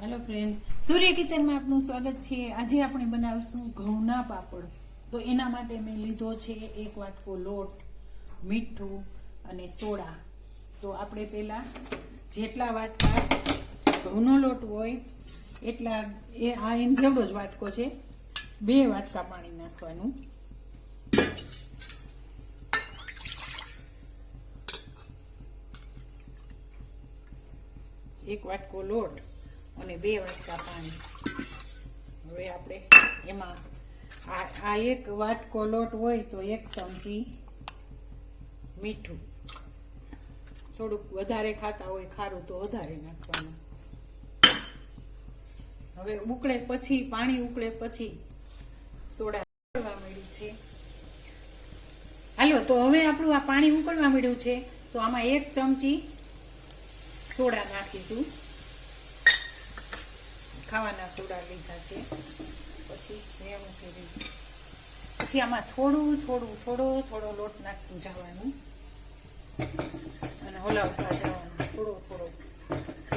Hello friends, सूर्य kitchen में आपનું સ્વાગત છે। આજે આપણે બનાવશું ઘઉંના પાપડ। તો એના માટે મેં લીધો છે 1 વાટકો લોટ, મીઠું અને સોડા। તો આપણે પહેલા જેટલા વાટકા ઘઉંનો લોટ હોય એટલા આ એમ જેવડો જ વાટકો છે 2 વાટકા પાણી નાખવાનું। एक वाटको लोट અને 2 વાટકા પાણી। હવે આપણે એમાં આ 1 વાટકો લોટ હોય તો 1 ચમચી મીઠું, થોડુંક વધારે ખાતા હોય ખારું તો વધારે નાખવાનું। હવે ઉકળે પછી પાણી ઉકળે પછી સોડા ઉકળવા માંડ્યું છે। હાલો, તો હવે આપણું આ પાણી ઉકળવા માંડ્યું છે તો આમાં 1 ચમચી સોડા નાખીશું। ખાવાના સોડા લીધા છે। પછી મેં મૂકી દીધું। પછી આમાં થોડો લોટ નાખતું જવાનું અને હલાવતા જવાનું। થોડો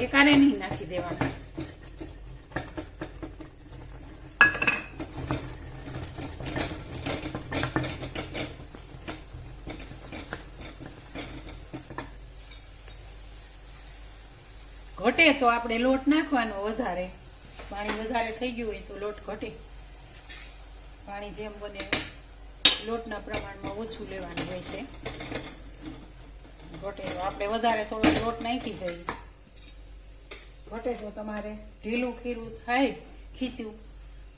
એકારે નહીં નાખી દેવાનો। ઘટે તો આપણે લોટ નાખવાનો વધારે, પાણી વધારે થઈ ગયું હોય તો લોટ ઘટે। પાણી જેમ બને લોટના પ્રમાણમાં ઓછું લેવાનું હોય છે। ઘટે તો આપણે વધારે થોડો લોટ નાખી જઈએ। ઘટે તો તમારે ઢીલું ખીરું થાય ખીચું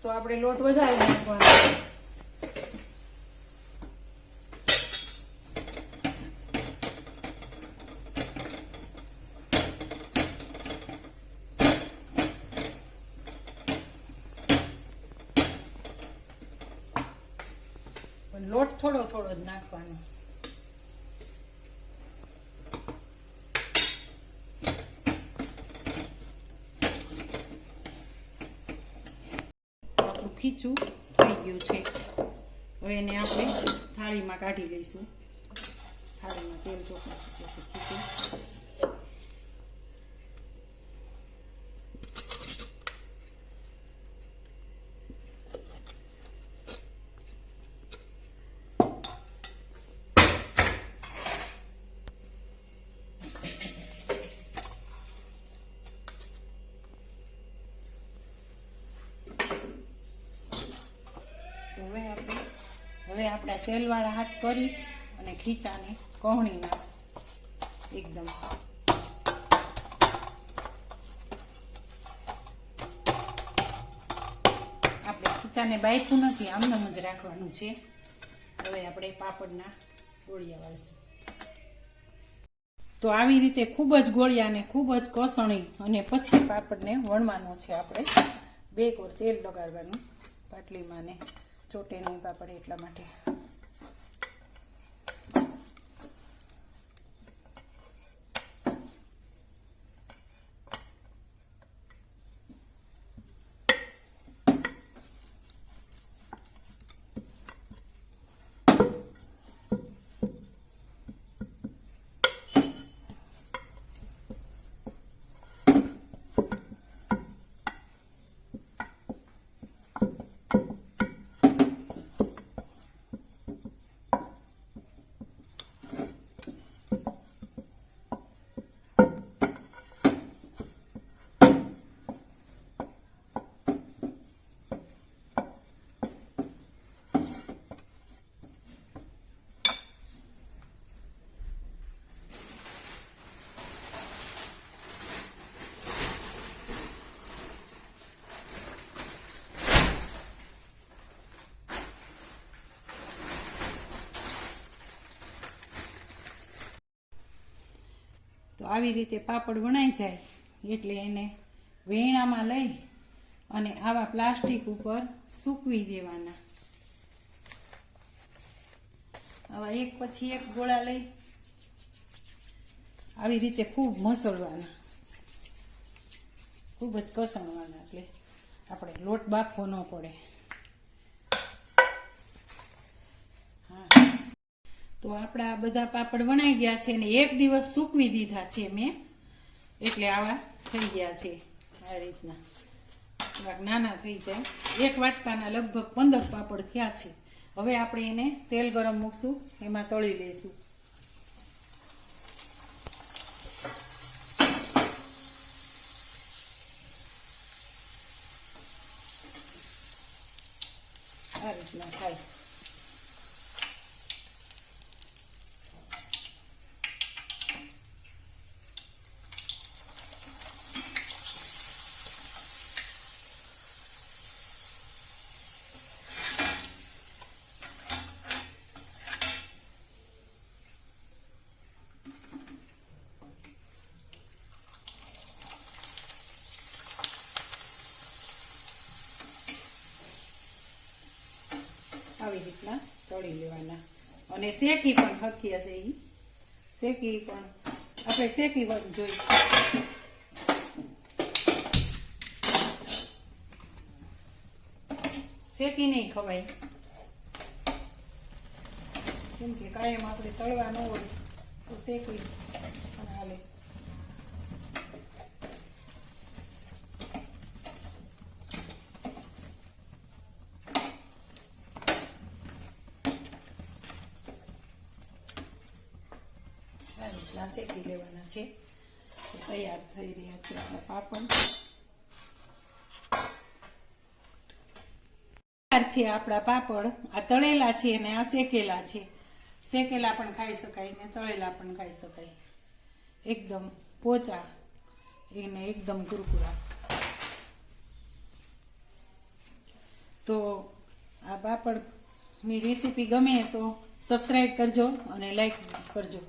તો આપણે લોટ વધારે નાખવાનો। લોટ થોડો જ નાખવાનો। આપણું ખીચું થઈ ગયું છે। હવે એને આપણે થાળીમાં કાઢી લઈશું। થાળીમાં તેલ ચોખ્ખું ખીચું। હવે આપણે તેલવાળા હાથ કરી અને ખીચાને કહણી નાખશું એકદમ। આપણે ખીચાને બાયફું નથી, આમનામ જ રાખવાનું છે। હવે આપણે પાપડના ગોળિયા વાળશું। તો આવી રીતે ખૂબ જ ગોળિયાને ખૂબ જ કસણી અને પછી પાપડને વણવાનો છે। આપણે 2 કોર તેલ લગાડવાનું પાટલીમાં ને ચોટે નહીં પાપડ એટલા માટે। તો આવી રીતે પાપડ વણાઈ જાય એટલે એને વેણામાં લઈ અને આવા પ્લાસ્ટિક ઉપર સૂકવી દેવાના। આવા એક પછી એક ગોળા લઈ આવી રીતે ખૂબ મસળવાના, ખૂબ જ કસણવાના, એટલે આપણે લોટ બાફવો ન પડે। તો આપણા બધા પાપડ વણાઈ ગયા છે ને 1 દિવસ સૂકવી દીધા છે મેં, એટલે આવા થઈ ગયા છે। આ આ રીતના થોડાક નાના થઈ જાય. એક વાટકાના લગભગ 15 પાપડ થયા છે. હવે આપણે એને તેલ ગરમ મૂકશું, એમાં તળી લઈશું. આ રીતના થાય. આવી રીતના તળી લેવાના. અને શેકી પણ હકીયા છે, એ શેકી પણ આપણે શેકી જોઈએ. શેકી નહીં ખવાય, કેમ કે કાયમ આપણે તળવા ન હોય તો શેકી પણ હાલે. શેકી લેવાના છે. તૈયાર થઈ રહ્યા છે આપણા પાપડ. તૈયાર છે આપણા પાપડ. આ તળેલા છે અને આ શેકેલા છે. શેકેલા પણ ખાઈ શકાય ને તળેલા પણ ખાઈ શકાય. એકદમ પોચા એને એકદમ કુરકુરા. તો આ પાપડની રેસીપી ગમે તો સબસ્ક્રાઈબ કરજો અને લાઈક કરજો.